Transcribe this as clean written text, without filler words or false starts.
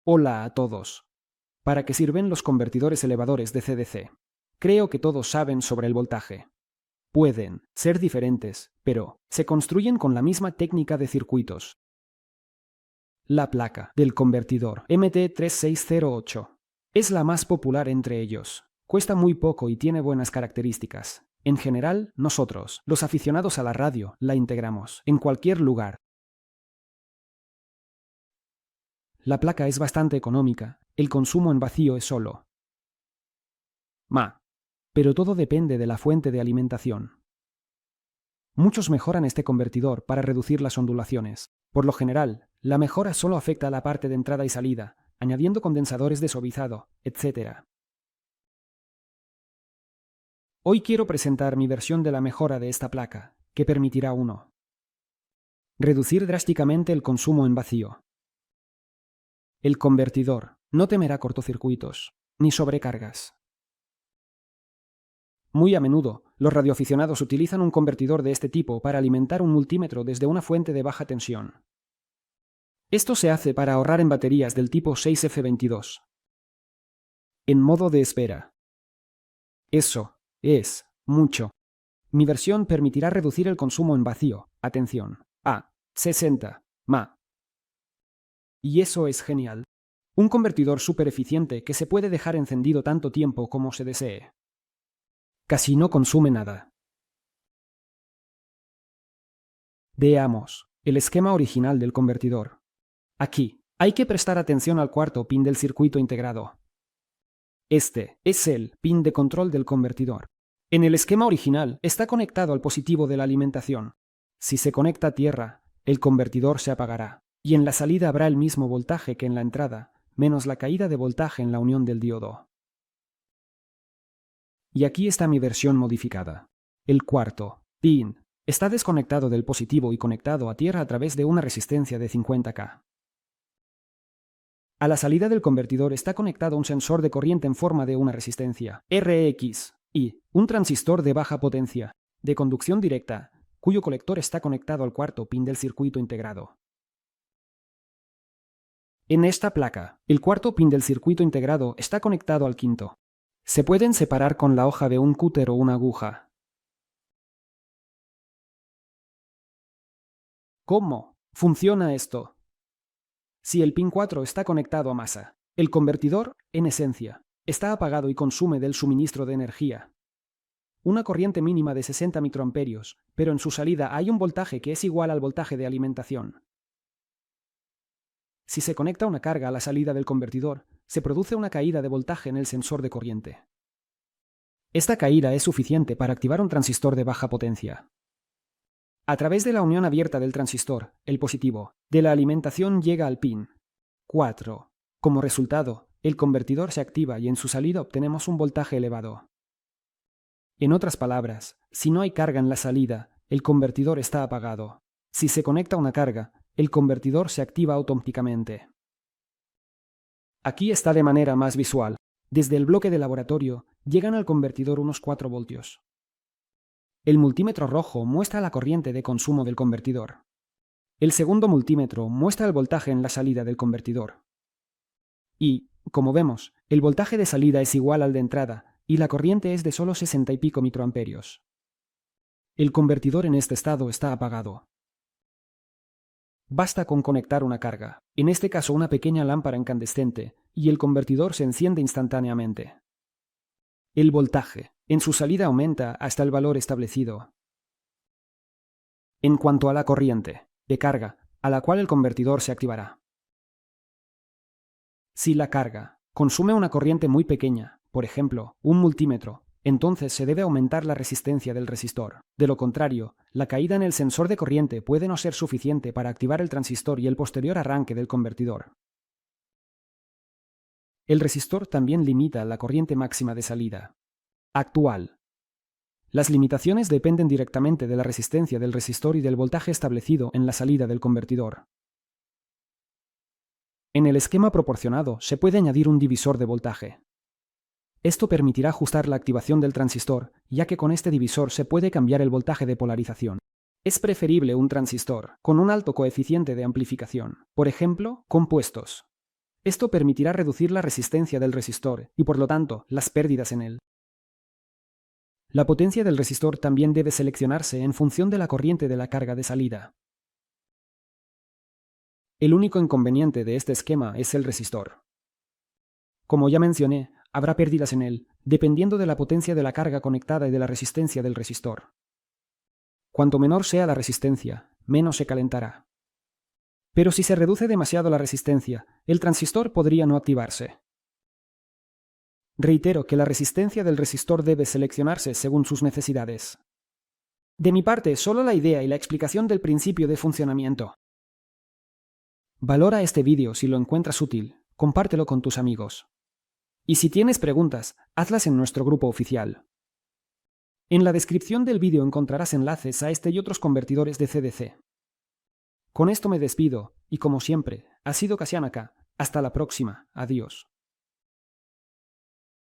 Hola a todos. ¿Para qué sirven los convertidores elevadores de CDC? Creo que todos saben sobre el voltaje. Pueden ser diferentes, pero se construyen con la misma técnica de circuitos. La placa del convertidor MT3608 es la más popular entre ellos. Cuesta muy poco y tiene buenas características. En general, nosotros, los aficionados a la radio, la integramos en cualquier lugar. La placa es bastante económica. El consumo en vacío es solo Ma. Pero todo depende de la fuente de alimentación. Muchos mejoran este convertidor para reducir las ondulaciones. Por lo general, la mejora solo afecta a la parte de entrada y salida, añadiendo condensadores de suavizado, etc. Hoy quiero presentar mi versión de la mejora de esta placa, que permitirá 1. Reducir drásticamente el consumo en vacío. El convertidor no temerá cortocircuitos, ni sobrecargas. Muy a menudo, los radioaficionados utilizan un convertidor de este tipo para alimentar un multímetro desde una fuente de baja tensión. Esto se hace para ahorrar en baterías del tipo 6F22. En modo de espera. Eso es mucho. Mi versión permitirá reducir el consumo en vacío, atención, a 60 mA. Y eso es genial. Un convertidor súper eficiente que se puede dejar encendido tanto tiempo como se desee. Casi no consume nada. Veamos el esquema original del convertidor. Aquí, hay que prestar atención al cuarto pin del circuito integrado. Este es el pin de control del convertidor. En el esquema original está conectado al positivo de la alimentación. Si se conecta a tierra, el convertidor se apagará, y en la salida habrá el mismo voltaje que en la entrada, menos la caída de voltaje en la unión del diodo. Y aquí está mi versión modificada. El cuarto pin está desconectado del positivo y conectado a tierra a través de una resistencia de 50K. A la salida del convertidor está conectado un sensor de corriente en forma de una resistencia RX y un transistor de baja potencia, de conducción directa, cuyo colector está conectado al cuarto pin del circuito integrado. En esta placa, el cuarto pin del circuito integrado está conectado al quinto. Se pueden separar con la hoja de un cúter o una aguja. ¿Cómo funciona esto? Si el pin 4 está conectado a masa, el convertidor, en esencia, está apagado y consume del suministro de energía. Una corriente mínima de 60 microamperios, pero en su salida hay un voltaje que es igual al voltaje de alimentación. Si se conecta una carga a la salida del convertidor, se produce una caída de voltaje en el sensor de corriente. Esta caída es suficiente para activar un transistor de baja potencia. A través de la unión abierta del transistor, el positivo, de la alimentación llega al pin 4. Como resultado, el convertidor se activa y en su salida obtenemos un voltaje elevado. En otras palabras, si no hay carga en la salida, el convertidor está apagado. Si se conecta una carga, el convertidor se activa automáticamente. Aquí está de manera más visual. Desde el bloque de laboratorio llegan al convertidor unos 4 voltios. El multímetro rojo muestra la corriente de consumo del convertidor. El segundo multímetro muestra el voltaje en la salida del convertidor. Y, como vemos, el voltaje de salida es igual al de entrada y la corriente es de solo 60 y pico microamperios. El convertidor en este estado está apagado. Basta con conectar una carga, en este caso una pequeña lámpara incandescente, y el convertidor se enciende instantáneamente. El voltaje en su salida aumenta hasta el valor establecido. En cuanto a la corriente de carga, a la cual el convertidor se activará. Si la carga consume una corriente muy pequeña, por ejemplo, un multímetro, entonces se debe aumentar la resistencia del resistor. De lo contrario, la caída en el sensor de corriente puede no ser suficiente para activar el transistor y el posterior arranque del convertidor. El resistor también limita la corriente máxima de salida. Actual. Las limitaciones dependen directamente de la resistencia del resistor y del voltaje establecido en la salida del convertidor. En el esquema proporcionado se puede añadir un divisor de voltaje. Esto permitirá ajustar la activación del transistor, ya que con este divisor se puede cambiar el voltaje de polarización. Es preferible un transistor con un alto coeficiente de amplificación, por ejemplo, compuestos. Esto permitirá reducir la resistencia del resistor y, por lo tanto, las pérdidas en él. La potencia del resistor también debe seleccionarse en función de la corriente de la carga de salida. El único inconveniente de este esquema es el resistor. Como ya mencioné, habrá pérdidas en él, dependiendo de la potencia de la carga conectada y de la resistencia del resistor. Cuanto menor sea la resistencia, menos se calentará. Pero si se reduce demasiado la resistencia, el transistor podría no activarse. Reitero que la resistencia del resistor debe seleccionarse según sus necesidades. De mi parte, solo la idea y la explicación del principio de funcionamiento. Valora este vídeo si lo encuentras útil, compártelo con tus amigos. Y si tienes preguntas, hazlas en nuestro grupo oficial. En la descripción del vídeo encontrarás enlaces a este y otros convertidores de CDC. Con esto me despido, y como siempre, ha sido Casian acá. Hasta la próxima. Adiós.